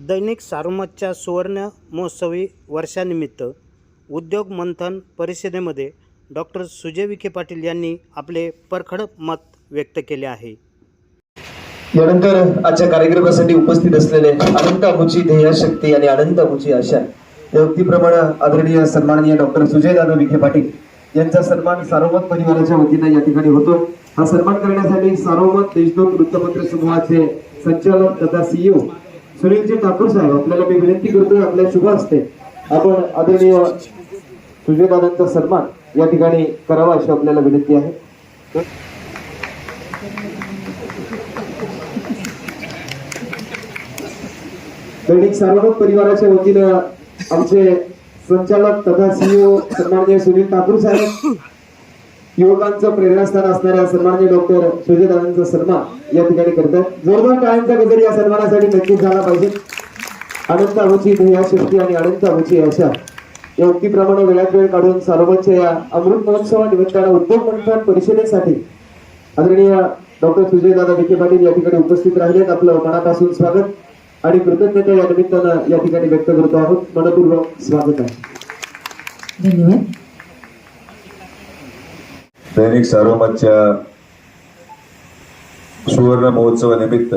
दैनिक सारोमतच्या सुवर्ण महोत्सवी वर्षानिमित्त उद्योग मंथन परिषदेमध्ये डॉक्टर सुजय विखे पाटील यांनी आपले परखड मत व्यक्त केले आहे। यानंतर आजच्या कार्यक्रमासाठी उपस्थित असलेले अनंत अमुची ध्येयशक्ती आणि अनंत अमुची आशा या व्यक्तीप्रमाणे आदरणीय सन्माननीय डॉक्टर सुजय दादा विखे पाटील यांचा सन्मान सारोमत परिवाराच्या वतीने या ठिकाणी होतो। हा सन्मान करण्यासाठी सारोमत देशदूत वृत्तपत्र समूहाचे संचालक तथा सीईओ सुनीलजी ठाकूर साहेब आपल्याला मी विनंती करतोय आपल्या शुभ हस्ते आपण आदरणीय सुजय दादांचा सन्मान या ठिकाणी करावा अशी आपल्याला विनंती आहे। दैनिक सारोमत परिवाराच्या वतीनं आमचे संचालक तथा सीईओ सन्माननीय सुनील ठाकूर साहेब युवकांचं प्रेरणास्थान असणाऱ्या सन्माननीय डॉक्टर सुजय दादांचा सन्मान या ठिकाणी करतात। जोरदार टाळ्यांचा गजर या सन्मानासाठी नक्कीच झाला पाहिजे। अनंत अमुची ध्येयशक्ती आणि अनंत अमुची आशा या उक्तीप्रमाणे वेळात वेळ काढून सारोमतच्या या अमृत महोत्सवानिमित्तानं उद्योग मंथन परिषदेसाठी आदरणीय डॉक्टर सुजय दादा विखे पाटील या ठिकाणी उपस्थित राहिलेत। आपलं मनापासून स्वागत आणि कृतज्ञता या निमित्तानं या ठिकाणी व्यक्त करतो आहोत। मनपूर्वक स्वागत आहे। धन्यवाद। दैनिक सारोमतच्या सुवर्ण महोत्सवानिमित्त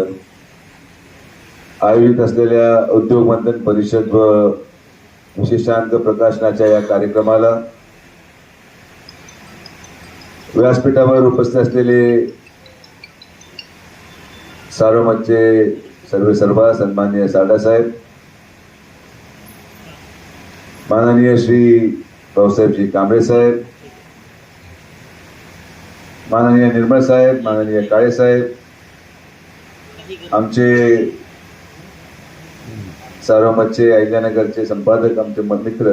आयोजित असलेल्या उद्योग मंथन परिषद व विशेषांक प्रकाशनाच्या या कार्यक्रमाला व्यासपीठावर उपस्थित असलेले सारोमतचे सर्व सन्माननीय साडासाहेब, माननीय श्री भाऊसाहेबजी कांबळे साहेब, माननीय निर्मळ साहेब, माननीय काळे साहेब, आमचे सारोमतचे अहिल्यानगरचे संपादक आमचे मित्र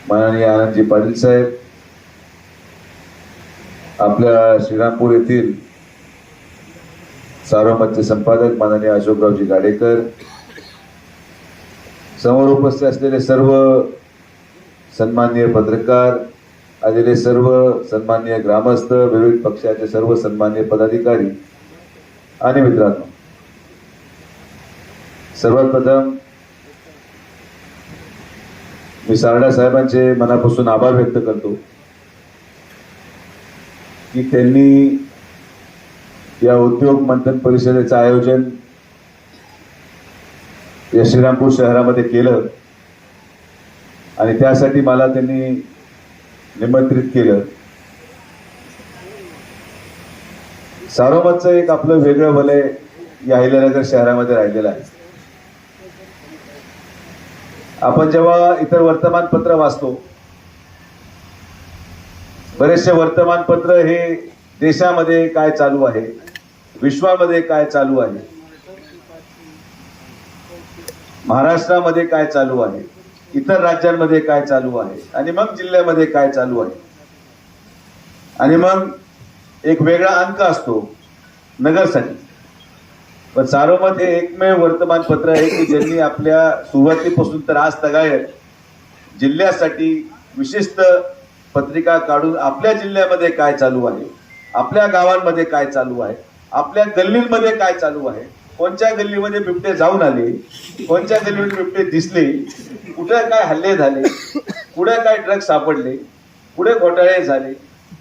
माननीय आनंदजी पाटील साहेब, आपल्या श्रीरामपूर येथील सारोमतचे संपादक माननीय अशोकरावजी गाडेकर, समोर उपस्थित असलेले सर्व सन्माननीय पत्रकार, आलेले सर्व सन्माननीय ग्रामस्थ, विविध पक्षाचे सर्व सन्माननीय पदाधिकारी आणि मित्रांनो, सर्वात प्रथम मी सारडा साहेबांचे मनापासून आभार व्यक्त करतो की त्यांनी या उद्योग मंथन परिषदेचं आयोजन या श्रीरामपूर शहरामध्ये केलं आणि त्यासाठी मला त्यांनी निमंत्रित केलं। सारोमतचं एक आपलं वेगळं वलय या अहिल्यानगर शहरामध्ये राहिलेलं आहे। आपण जेव्हा इतर वर्तमानपत्र वाचतो, बरेचसे वर्तमानपत्र हे देशामध्ये काय चालू आहे, विश्वामध्ये काय चालू आहे, महाराष्ट्रामध्ये काय चालू आहे, इतर राज्यांमध्ये काय चालू आहे आणि मग जिल्ह्यामध्ये काय चालू आहे आणि मग एक वेगळा अंक असतो नगरसाठी। पण सारोमत हे एकमेव वर्तमानपत्र आहे की ज्यांनी आपल्या सुरुवातीपासून तर आज तगायत जिल्ह्यासाठी विशिष्ट पत्रिका काढून आपल्या जिल्ह्यामध्ये काय चालू आहे, आपल्या गावांमध्ये काय चालू आहे, आपल्या गल्लींमध्ये काय चालू आहे, कोणत्या गल्लीमध्ये बिबटे जाऊन आले, कोणत्या गल्लीमध्ये बिबटे दिसले, कुठे काय हल्ले झाले, कुठे काय ड्रग्ज सापडले, कुठे घोटाळे झाले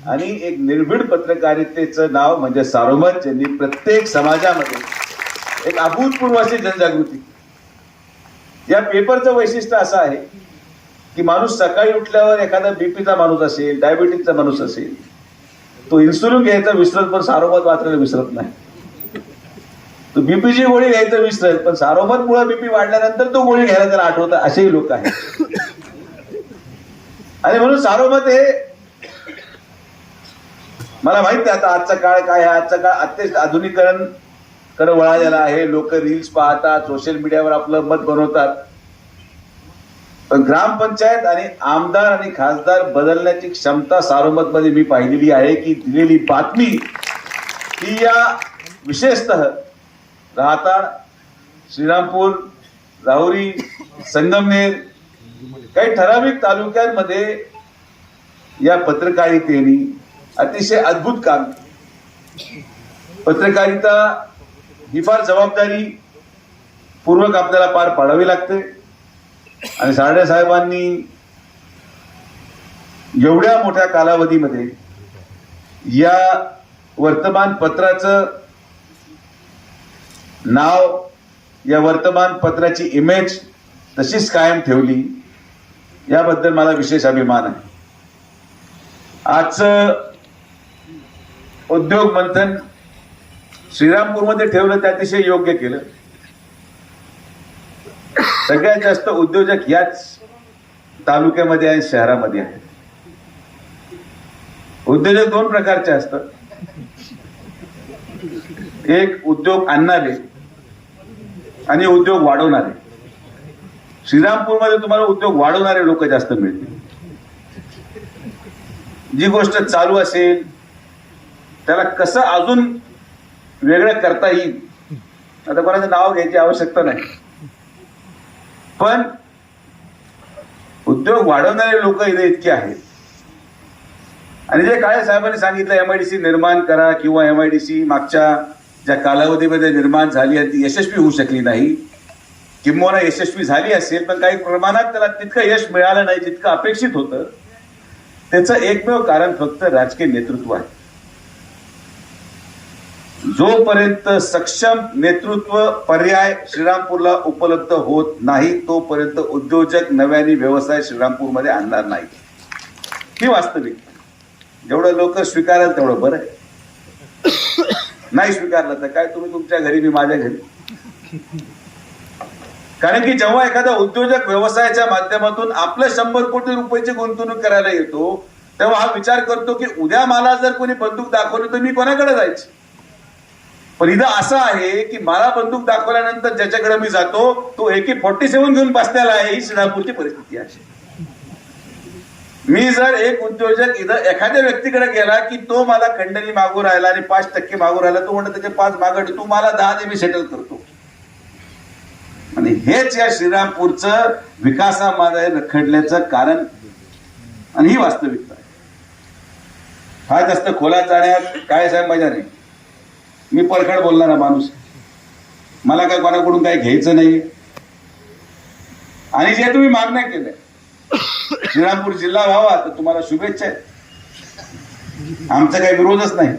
आणि एक निर्भीड पत्रकारितेचं नाव म्हणजे सारोमत, ज्यांनी प्रत्येक समाजामध्ये एक अभूतपूर्व अशी जनजागृती। या पेपरचं वैशिष्ट्य असं आहे की माणूस सकाळी उठल्यावर एखादा बीपीचा माणूस असेल, डायबिटीसचा माणूस असेल, तो इन्सुलिन घ्यायचा विसरत पण सारोमत वाचायला विसरत नाही। तो बीपीची गोळी घ्यायचं विसरत पण सारोमत मुळे बीपी वाढल्यानंतर तो गोळी घ्यायला त्याला आठवतं, असेही लोक आहेत। आणि म्हणून सारोमत हे मला माहित आहे आता आजचा काळ काय आहे, आजचा काळ अत्यंत आधुनिकीकरण कडे वळालेला आहे। लोक रील्स पाहतात, सोशल मीडियावर आपलं मत बनवतात, पण ग्रामपंचायत आणि आमदार आणि खासदार बदलण्याची क्षमता सारोमत मध्ये मी पाहिलेली आहे की दिलेली बातमी ही या विशेषतः राहताड, श्रीरामपूर, राहुरी, संगमनेर काही ठराविक तालुक्यांमध्ये या पत्रकारितेने अतिशय अद्भुत काम। पत्रकारिता ही फार जबाबदारी पूर्वक आपल्याला पार पाडावी लागते. आणि सारडे साहेबांनी एवढ्या मोठ्या कालावधीमध्ये या वर्तमानपत्राचं नाव, या वर्तमानपत्राची इमेज तशीच कायम ठेवली, याबद्दल मला विशेष अभिमान आहे. आजचं उद्योग मंथन श्रीरामपूरमध्ये ठेवलं ते अतिशय योग्य केलं. सगळ्यात जास्त उद्योजक याच तालुक्यामध्ये आणि शहरामध्ये आहेत. उद्योजक दोन प्रकारचे असतात. एक उद्योग आणणारे आणि उद्योग वाढवणारे. श्रीरामपूरमध्ये तुम्हाला उद्योग वाढवणारे लोक जास्त मिळतील. जी गोष्ट चालू असेल त्याला कसं अजून वेगळं करता येईल, आता कोणाचं नाव घ्यायची आवश्यकता नाही, पण उद्योग वाढवणारे लोक इथे इतके आहेत. आणि जे काळे साहेबांनी सांगितलं MIDC निर्माण करा, किंवा MIDC मागच्या ज्या कालावधीमध्ये निर्माण झाली आणि ती यशस्वी होऊ शकली नाही, किंवा यशस्वी झाली असेल पण काही प्रमाणात त्याला तितकं यश मिळालं नाही जितकं अपेक्षित होतं, त्याचं एकमेव कारण फक्त राजकीय नेतृत्व आहे. जोपर्यंत सक्षम नेतृत्व पर्याय श्रीरामपूरला उपलब्ध होत नाही तोपर्यंत उद्योजक नव्याने व्यवसाय श्रीरामपूरमध्ये आणणार नाही. ही वास्तविक. जेवढं लोक स्वीकाराल तेवढं बरं आहे. नाही स्वीकारलं तर काय, तुम्ही तुमच्या घरी, मी माझ्या घरी. कारण की जेव्हा एखादा उद्योजक व्यवसायाच्या माध्यमातून आपलं 100 कोटी रुपयाची गुंतवणूक करायला येतो, तेव्हा हा विचार करतो की उद्या मला जर कोणी बंदूक दाखवली तर मी कोणाकडे जायचं. पण इथं असं आहे की मला बंदूक दाखवल्यानंतर ज्याच्याकडे मी जातो तो AK-47 घेऊन बसलेला आहे. ही श्रीरामपूरची परिस्थिती आहे. मी जर एक उद्योजक इथं एखाद्या व्यक्तीकडे गेला की तो मला खंडणी मागू राहिला आणि 5% मागू राहिला, तो म्हणतो त्याचे 5 मागड, तू मला 10 दे, मी सेटल करतो. आणि हेच या श्रीरामपूरचं विकासामध्ये रखडल्याचं कारण आणि ही वास्तविकता आहे. हा जास्त खोलात जाण्यात काय साहेब मजा नाही. मी परखड बोलणारा माणूस, मला काय कोणाकडून काही घ्यायचं नाही. आणि जे तुम्ही मागण्या केल्या श्रीरामपूर जिल्हा व्हावा तर तुम्हाला शुभेच्छा आहेत. आमचा काही विरोधच नाही.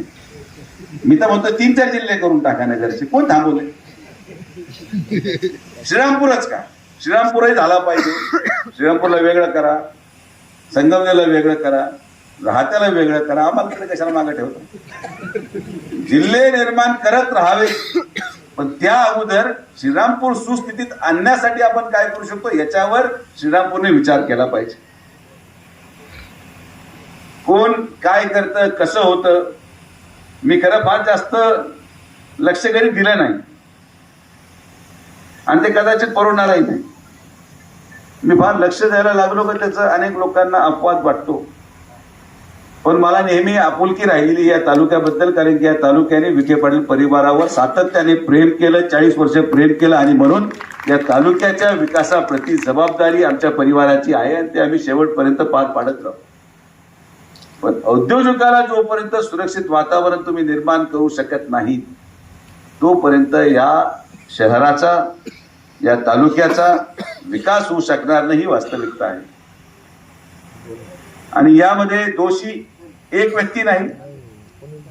मी तर म्हणतो 3-4 जिल्हे करून टाका नगरचे. कोण थांबवले? श्रीरामपूरच का? श्रीरामपूरही झाला पाहिजे. श्रीरामपूरला वेगळं करा, संगमनेरला वेगळं करा, राहत्याला वेगळं करा. आम्हाला तिकडे कशाला मागे ठेवतो? जिल्हे निर्माण करत राहावे, पण त्या अगोदर श्रीरामपूर सुस्थितीत आणण्यासाठी आपण काय करू शकतो याच्यावर श्रीरामपूरने विचार केला पाहिजे. कोण काय करतं, कसं होतं, मी खरं फार जास्त लक्ष कधी दिलं नाही आणि ते कदाचित परवडणारही नाही. मी फार लक्ष द्यायला लागलो की त्याचं अनेक लोकांना अपवाद वाटतो. पण मला नेहमी आपुलकी राहिलेली या तालुक्याबद्दल, कारण की या तालुक्याने विखे पाटील परिवारावर सातत्याने प्रेम केलं, 40 वर्ष प्रेम केलं. आणि म्हणून या तालुक्याच्या विकासाप्रती जबाबदारी आमच्या परिवाराची आहे आणि ते आम्ही शेवटपर्यंत पार पाडत राहू. पण उद्योजकाला जोपर्यंत सुरक्षित वातावरण तुम्ही निर्माण करू शकत नाही तोपर्यंत या शहराचा, या तालुक्याचा विकास होऊ शकणार नाही. वास्तविकता आहे. आणि यामध्ये दोषी एक व्यक्ती नाही,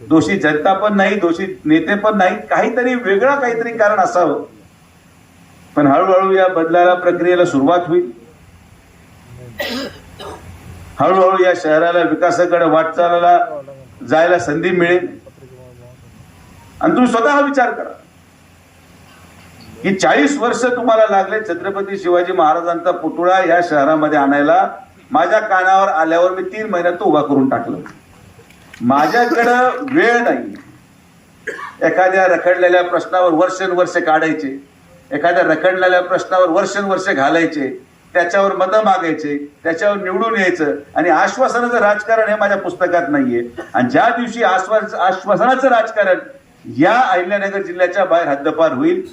दोषी जनता पण नाही, दोषी नेते पण नाही. काहीतरी वेगळं काहीतरी कारण असावं. पण हळूहळू या बदलाला, प्रक्रियेला सुरुवात होईल. हळूहळू या शहराला विकासाकडे वाटचालीला जायला संधी मिळेल. आणि तुम्ही स्वतः विचार करा की 40 वर्ष तुम्हाला लागले छत्रपती शिवाजी महाराजांचा पुतळा या शहरामध्ये आणायला. माझ्या कानावर आल्यावर मी 3 महिन्यात तो उभा करून टाकलं. माझ्याकडं वेळ नाही. एखाद्या रखडलेल्या प्रश्नावर वर्षानुवर्ष काढायचे, एखाद्या रखडलेल्या प्रश्नावर वर्षानुवर्ष घालायचे, त्याच्यावर मतं मागायचे, त्याच्यावर निवडून यायचं आणि आश्वासनाचं राजकारण हे माझ्या पुस्तकात नाहीये. आणि ज्या दिवशी आश्वासनाचं राजकारण या अहिल्यानगर जिल्ह्याच्या बाहेर हद्दपार होईल,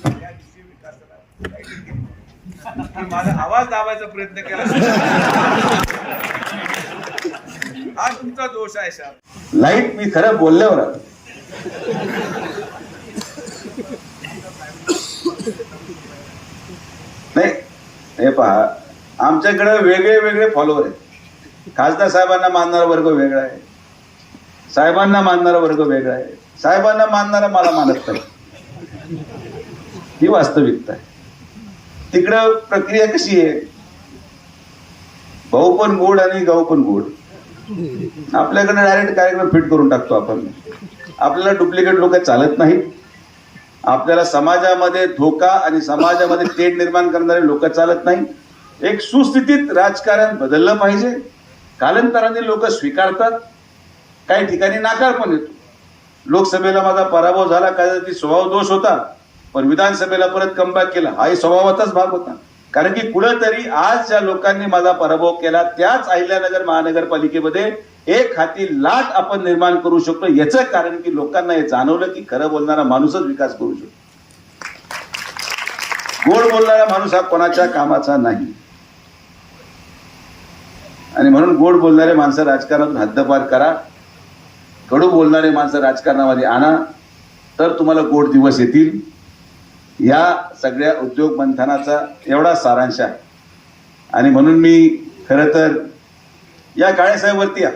माझा आवाज दाबायचा प्रयत्न केला, हा तुमचा दोष आहे साहेब. लाईट मी खरं बोलल्यावर हे पहा, आमच्याकडे वेगळे वेगळे फॉलोअर आहेत. खासदार साहेबांना मानणारा वर्ग वेगळा आहे, साहेबांना मानणारा वर्ग वेगळा आहे, साहेबांना मानणारा मला मानत नाही. ही वास्तविकता आहे. तिकडं प्रक्रिया कशी आहे, भाऊ पण गोड आणि गाऊ पण गोड. आपल्याकडे डायरेक्ट कार्यक्रम फिट करून टाकतो आपण. आपल्याला डुप्लिकेट लोक चालत नाहीत. आपल्याला समाजामध्ये धोका आणि समाजामध्ये तेढ निर्माण करणारे लोक चालत नाही. एक सुस्थितीत राजकारण बदललं पाहिजे. कालांतराने लोक स्वीकारतात, काही ठिकाणी नाकार पण येतो. लोकसभेला माझा पराभव झाला, काय स्वभाव दोष होता, पण विधानसभेला परत कमबॅक केला, हाही स्वभावाचाच भाग होता. कारण की कुठंतरी आज ज्या लोकांनी माझा पराभव केला त्याच अहिल्यानगर महानगरपालिकेमध्ये एक हाती लाट आपण निर्माण करू शकतो. याचं कारण की लोकांना हे जाणवलं की खरं बोलणारा माणूसच विकास करू शकतो. गोड बोलणारा माणूस हा कोणाच्या कामाचा नाही. आणि म्हणून गोड बोलणारे माणसं राजकारणातून हद्दपार करा, कडू बोलणारे माणसं राजकारणामध्ये आणा, तर तुम्हाला गोड दिवस येतील. या सगळ्या उद्योग मंथनाचा एवढा सारांश आहे. आणि म्हणून मी खरं तर या काळेसाहेबवरती या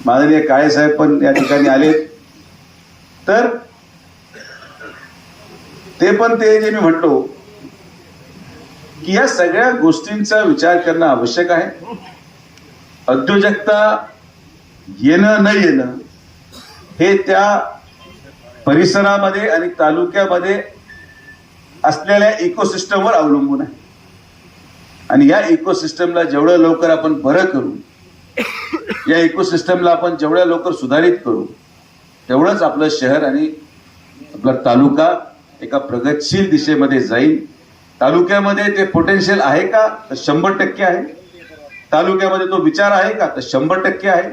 माननीय काळेसाहेब पण या ठिकाणी आले, तर ते पण ते जे मी म्हणतो की या सगळ्या गोष्टींचा विचार करणं आवश्यक आहे. उद्योजकता येणं न येणं हे त्या परिसरामध्ये आणि तालुक्यामध्ये असलेल्या इकोसिस्टमवर अवलंबून आहे. आणि या इकोसिस्टमला जेवढं लवकर आपण बरं करू, या इकोसिस्टमला आपण जेवढ्या लवकर सुधारित करू, तेवढंच आपलं शहर आणि आपला तालुका एका प्रगतशील दिशेमध्ये जाईल. तालुक्यामध्ये ते पोटेन्शियल आहे का, तर 100% आहे. तालुक्यामध्ये तो विचार आहे का, तर 100% आहे.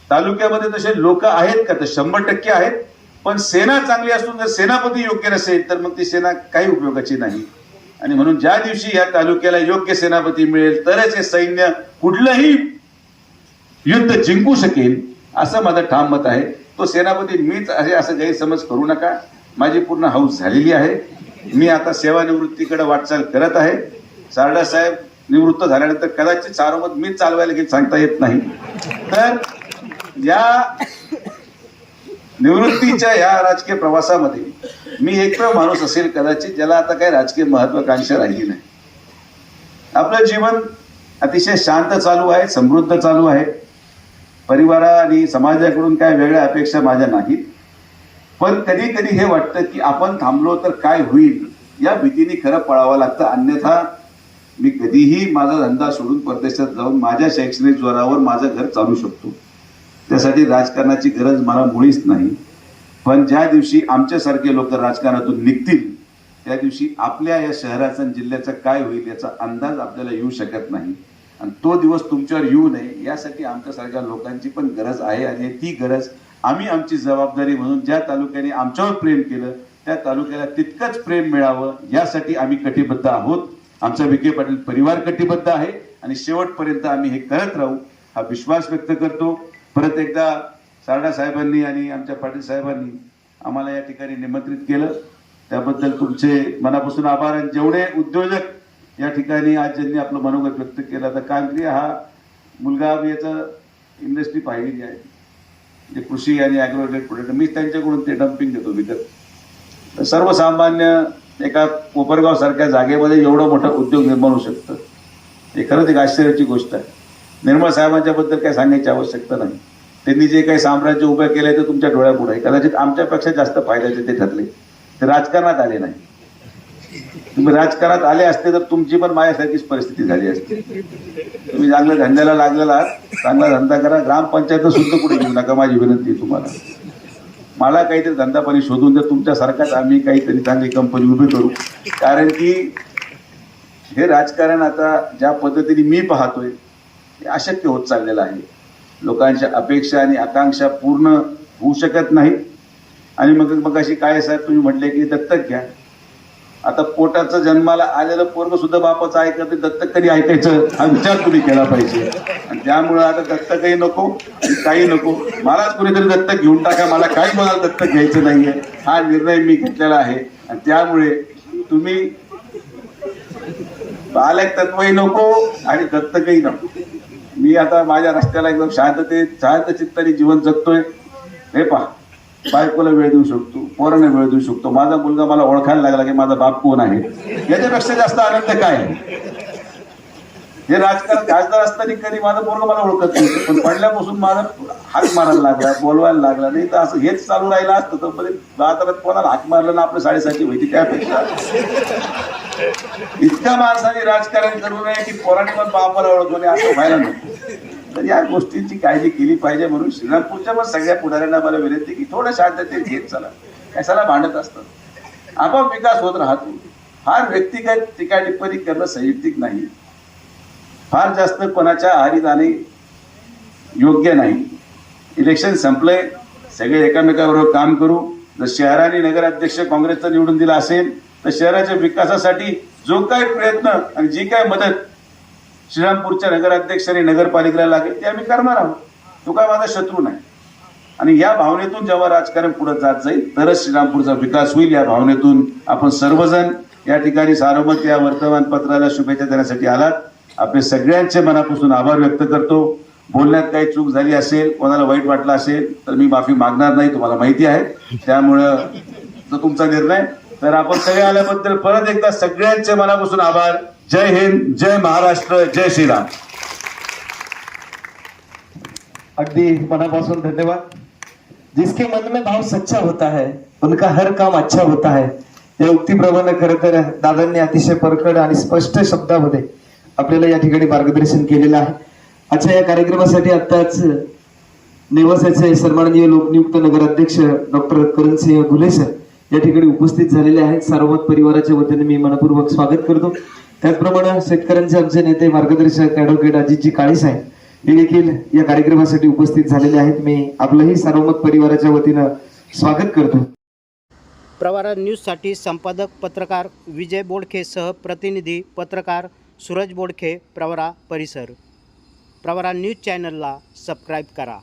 तालुक्यामध्ये तसे लोक आहेत का, तर 100% आहेत. पण सेना चांगली असून जर सेनापती योग्य नसेल तर मग ती सेना काही उपयोगाची नाही. आणि म्हणून ज्या दिवशी या तालुक्याला योग्य सेनापती मिळेल तरच हे सैन्य कुठलंही युद्ध जिंकू शकेल, असं माझं ठाम मत आहे. तो सेनापती मीच आहे असं गैरसमज करू नका. माझी पूर्ण हौस झालेली आहे. मी आता सेवानिवृत्तीकडे वाटचाल करत आहे. सारडा साहेब निवृत्त झाल्यानंतर कदाचित सारोमत मीच चालवायला घेत सांगता येत नाही. तर या निवृत्तीच्या या राजकीय प्रवासामध्ये मी एकमेव माणूस असेल कदाचित ज्याला आता काही राजकीय महत्वाकांक्षा राहिली नाही. आपलं जीवन अतिशय शांत चालू आहे, समृद्ध चालू आहे. परिवारा आणि समाजाकडून काय वेगळ्या अपेक्षा माझ्या नाहीत. पण कधी कधी हे वाटतं की आपण थांबलो तर काय होईल, या भीतीने खरं पळावं लागतं. अन्यथा मी कधीही माझा धंदा सोडून परदेशात जाऊन माझ्या शैक्षणिक जोरावर माझं घर चालू शकतो. त्यासाठी राजकारणाची गरज मला मुळीच नाही. पण ज्या दिवशी आमच्यासारखे लोक राजकारणातून निघतील त्या दिवशी आपल्या या शहराचा आणि जिल्ह्याचा काय होईल याचा अंदाज आपल्याला येऊ शकत नाही. आणि तो दिवस तुमच्यावर येऊ नये यासाठी आमच्यासारख्या लोकांची पण गरज आहे. आणि ती गरज आम्ही आमची जबाबदारी म्हणून ज्या तालुक्याने आमच्यावर प्रेम केलं त्या तालुक्याला तितकंच प्रेम मिळावं यासाठी आम्ही कटिबद्ध आहोत. आमचा विखे पाटील परिवार कटिबद्ध आहे आणि शेवटपर्यंत आम्ही हे करत राहू हा विश्वास व्यक्त करतो. परत एकदा सारडा साहेबांनी आणि आमच्या पाटील साहेबांनी आम्हाला या ठिकाणी निमंत्रित केलं त्याबद्दल तुमचे मनापासून आभार. आणि जेवढे उद्योजक या ठिकाणी आज ज्यांनी आपलं मनोगत व्यक्त केलं, तर कांक्रिया हा मुलगा याचं इंडस्ट्री पाहिलेली आहे, जे कृषी आणि ॲग्रोटेक प्रोडक्ट मी त्यांच्याकडून ते डम्पिंग देतो विकत. तर सर्वसामान्य एका कोपरगाव सारख्या जागेमध्ये एवढं मोठा उद्योग निर्माण होऊ शकतं हे खरंच एक आश्चर्याची गोष्ट आहे. निर्मळ साहेबांच्याबद्दल काही सांगायची आवश्यकता नाही. त्यांनी जे काही साम्राज्य उभं केलंय ते तुमच्या डोळ्यापुढे आहे. कदाचित आमच्यापेक्षा जास्त फायद्याचे ते ठरले. ते राजकारणात आले नाही. तुम्ही राजकारणात आले असते तर तुमची पण माझ्यासारखीच परिस्थिती झाली असते. तुम्ही चांगल्या धंद्याला लागलेला आहात, चांगला धंदा करा. ग्रामपंचायत सुद्धा पुढे घेऊ नका, माझी विनंती आहे तुम्हाला. मला काहीतरी धंदा पाणी शोधून द्या, तुमच्यासारखाच आम्ही काहीतरी चांगली कंपनी उभी करू. कारण की हे राजकारण आता ज्या पद्धतीने मी पाहतोय हे अशक्य होत चाललेलं आहे. लोकांच्या अपेक्षा आणि आकांक्षा पूर्ण होऊ शकत नाहीत. आणि मग अशी काय साहेब तुम्ही म्हटले की दत्तक घ्या. आता पोटाचं जन्माला आलेलं पोरग सुद्धा बापाचं ऐकत, दत्तक कधी ऐकायचं हा विचार तुम्ही केला पाहिजे. आणि त्यामुळं आता दत्तकही नको काही नको, मलाच कुणीतरी दत्तक घेऊन टाका, मला काही कोणाला दत्तक घ्यायचं नाहीये हा निर्णय मी घेतलेला आहे. आणि त्यामुळे तुम्ही बालक तत्वही नको आणि दत्तकही नको. मी आता माझ्या रस्त्याला एकदम शांत चित्ताने जीवन जगतोय. हे पहा, बायकोला वेळ देऊ शकतो, पोरांना वेळ देऊ शकतो, माझा मुलगा मला ओळखायला लागला की माझा बाप कोण आहे. याच्यापेक्षा जास्त आनंद काय आहे? हे राजकारण खासदार असताना कधी माझा पोरगा मला ओळखत नव्हतं, पण पडल्यापासून माझा हाक मारायला लागला, बोलवायला लागला. नाही तर असं हेच चालू राहिलं असतं तर बाजारात कोणाला हाक मारलं ना आपल्या साडेसाती होती. त्यापेक्षा इतक्या माणसाने राजकारण करू नये की पोराने पण बापाला ओळखवणे असं व्हायला नको. तर या गोष्टींची काळजी केली पाहिजे. म्हणून श्रीरामपूरच्या पण सगळ्या पुढाऱ्यांना मला विनंती की थोडं शांततेत घेत चला. कशाला भांडत असतं, आपोआप विकास होत राहतो. फार व्यक्तिगत टीका टिप्पणी करणं संयुक्तिक नाही, फार जास्त कोणाच्या आहारी जाणे योग्य नाही. इलेक्शन संपलंय, सगळे एकामेकाबरोबर काम करू. जर शहराने नगराध्यक्ष काँग्रेसचं निवडून दिला असेल तर शहराच्या विकासासाठी जो काही प्रयत्न आणि जी काही मदत श्रीरामपूरच्या नगराध्यक्ष आणि नगरपालिकेला लागेल ते आम्ही करणार आहोत. तो काय माझा शत्रू नाही. आणि या भावनेतून जेव्हा राजकारण पुढे जात जाईल तरच श्रीरामपूरचा विकास होईल. या भावनेतून आपण सर्वजण या ठिकाणी सार्वमत या वर्तमानपत्राला शुभेच्छा देण्यासाठी आलात. आपले सगळ्यांचे मनापासून आभार व्यक्त करतो. बोलण्यात काही चूक झाली असेल, कोणाला वाईट वाटलं असेल तर मी माफी मागणार नाही, तुम्हाला माहिती आहे. त्यामुळं जो तुमचा निर्णय. तर आपण सगळे आल्याबद्दल परत एकदा सगळ्यांचे मनापासून आभार. जय हिंद, जय महाराष्ट्र, जय श्रीराम. अगदी मनापासून धन्यवाद. जिसके मन में भाव सच्चा होता है उनका हर काम अच्छा होता है. या उक्तीप्रमाणे खरं तर दादांनी अतिशय परखड आणि स्पष्ट शब्दामध्ये आपल्याला या ठिकाणी मार्गदर्शन केलेलं आहे. आजच्या या कार्यक्रमासाठी आताच नेवासाचे सन्माननीय लोकनियुक्त नगराध्यक्ष डॉक्टर करणसिंह घुले सर या ठिकाणी उपस्थित झालेले आहेत. सार्वमत परिवाराच्या वतीने मी मनपूर्वक स्वागत करतो. त्याचप्रमाणे शेतकऱ्यांचे आमचे नेते मार्गदर्शक ॲडव्होकेट अजितजी काळे साहेब हे देखील या कार्यक्रमासाठी उपस्थित झालेले आहेत. मी आपलंही सार्वमत परिवाराच्या वतीनं स्वागत करतो. प्रवरा न्यूजसाठी संपादक पत्रकार विजय बोडखेसह प्रतिनिधी पत्रकार सूरज बोडखे, प्रवरा परिसर. प्रवरा न्यूज चॅनलला सबस्क्राईब करा.